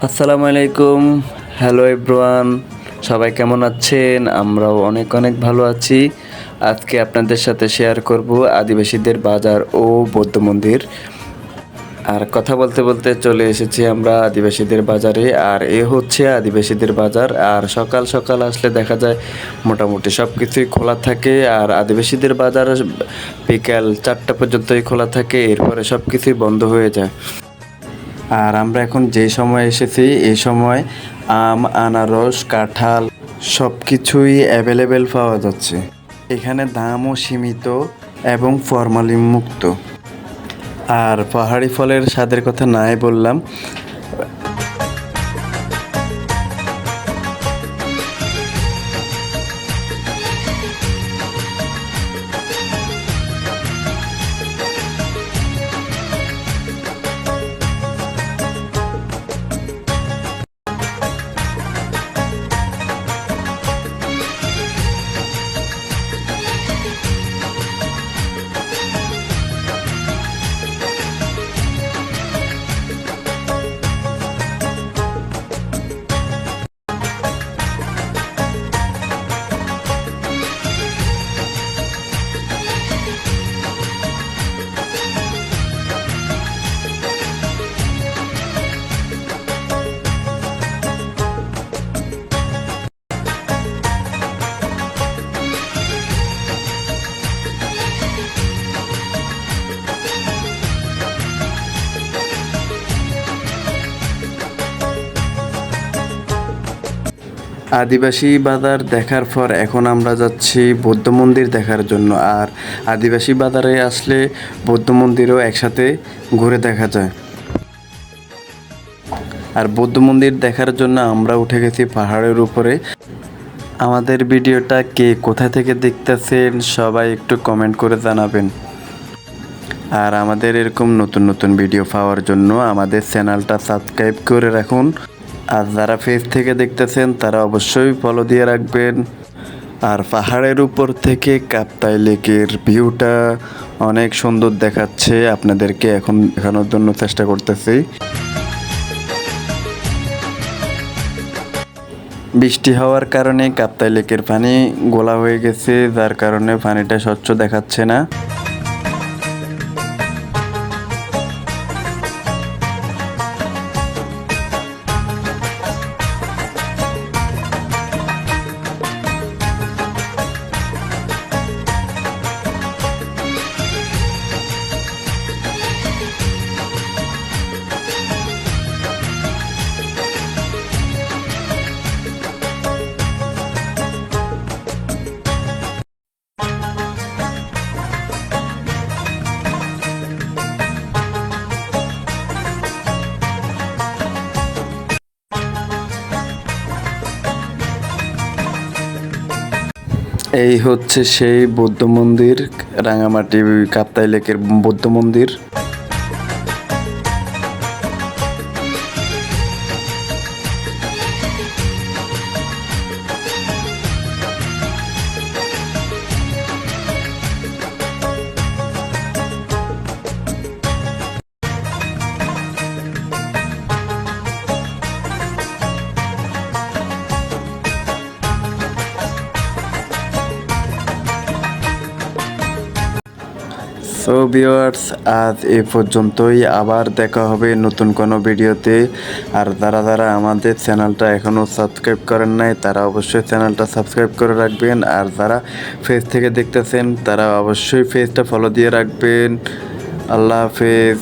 আসসালামু আলাইকুম। Hello everyone, সবাই কেমন আছেন? আমরাও অনেক অনেক ভালো আছি। আজকে আপনাদের সাথে শেয়ার করব আদিবাসীদের বাজার ও বৌদ্ধ মন্দির। আর কথা বলতে বলতে চলে এসেছি আমরা আদিবাসীদের বাজারে। আর এ হচ্ছে আদিবাসীদের বাজার। আর সকাল সকাল আসলে দেখা যায় মোটামুটি সব কিছুই খোলা থাকে। আর আদিবাসীদের বাজার বিকাল 4টা পর্যন্তই খোলা থাকে, এরপরে সব কিছুই বন্ধ হয়ে যায়। আর আমরা এখন যে সময় এসেছি এই সময় আম, আনারস, কাঁঠাল সব কিছুই অ্যাভেলেবেল পাওয়া যাচ্ছে। এখানে দামও সীমিত এবং ফরমালিন মুক্ত। আর পাহাড়ি ফলের স্বাদের কথা নাই বললাম। আদিবাসী বাজার দেখার পর এখন আমরা যাচ্ছি বৌদ্ধ মন্দির দেখার জন্য। আর আদিবাসী বাজারে আসলে বৌদ্ধ মন্দিরও একসাথে ঘুরে দেখা যায়। আর বৌদ্ধ মন্দির দেখার জন্য আমরা উঠে গেছি পাহাড়ের উপরে। আমাদের ভিডিওটা কে কোথা থেকে দেখতেছেন সবাই একটু কমেন্ট করে জানাবেন। আর আমাদের এরকম নতুন নতুন ভিডিও পাওয়ার জন্য আমাদের চ্যানেলটা সাবস্ক্রাইব করে রাখুন। আর যারা ফেস থেকে দেখতেছেন তারা অবশ্যই ফলো দিয়ে রাখবেন। আর পাহাড়ের উপর থেকে কাপ্তাই লেকের ভিউটা অনেক সুন্দর দেখাচ্ছে, আপনাদেরকে এখন দেখানোর জন্য চেষ্টা করতেছি। বৃষ্টি হওয়ার কারণে কাপ্তাই লেকের পানি গোলা হয়ে গেছে, যার কারণে পানিটা স্বচ্ছ দেখাচ্ছে না। এই হচ্ছে সেই বৌদ্ধ মন্দির, রাঙামাটি কাপ্তাই লেকের বৌদ্ধ মন্দির। সো ভিউয়ার্স, আজ এ পর্যন্তই। আবার দেখা হবে নতুন কোনো ভিডিওতে। আর যারা যারা আমাদের চ্যানেলটা এখনও সাবস্ক্রাইব করেন নাই তারা অবশ্যই চ্যানেলটা সাবস্ক্রাইব করে রাখবেন। আর যারা ফেস থেকে দেখতেছেন তারা অবশ্যই পেজটা ফলো দিয়ে রাখবেন। আল্লাহ হাফেজ।